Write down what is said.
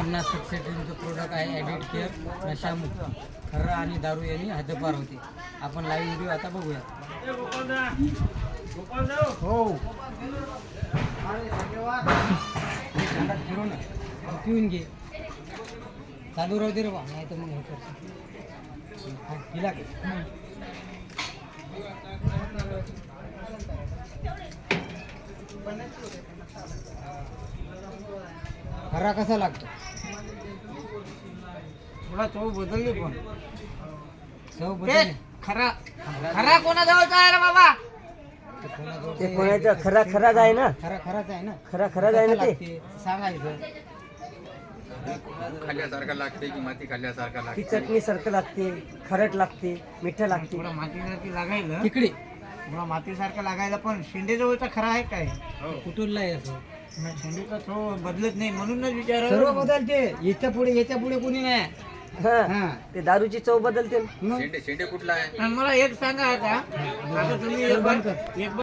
Amarnath सक्सेसचं product आहे added care नशामुक्त. खर्रा आणि दारू यांनी हद्दपार होते. आपण लाईव्ह व्हिडिओ आता बघूया. हो फिरून पिऊन घे. चालू राहू दे रे बा, नाही तर मग हे करतो तिला की खरा कसा लागतो? थोडा चव बदलली पण चव बदलली. खरा खरा कोणाजवळचा आहे रे बाबा? ते कोणाचा खरा खराच आहे ना, खरा खराच आहे ना, खरा खराच आहे ना. ते सांगायचं खाल्ल्यासारखा लागते की माती खाल्ल्यासारखा ती लागते. चटणी सारखं लागते, खरट लागते, मिठं लागते. थोडा मातीसारखी लागायला तिकडे, थोडा मातीसारखं लागायला. पण शेंडेजवळचा खरा आहे काय? कुठूनला आहे असं? शेंडेचा तो बदलत नाही म्हणूनच विचार. सर्व बदलते. याच्या पुढे कोणी नाही. हा, ते दारूची चव बदलते. शेंडे शेंडे कुठला आहे? आणि मला एक सांगा आता तुम्ही एक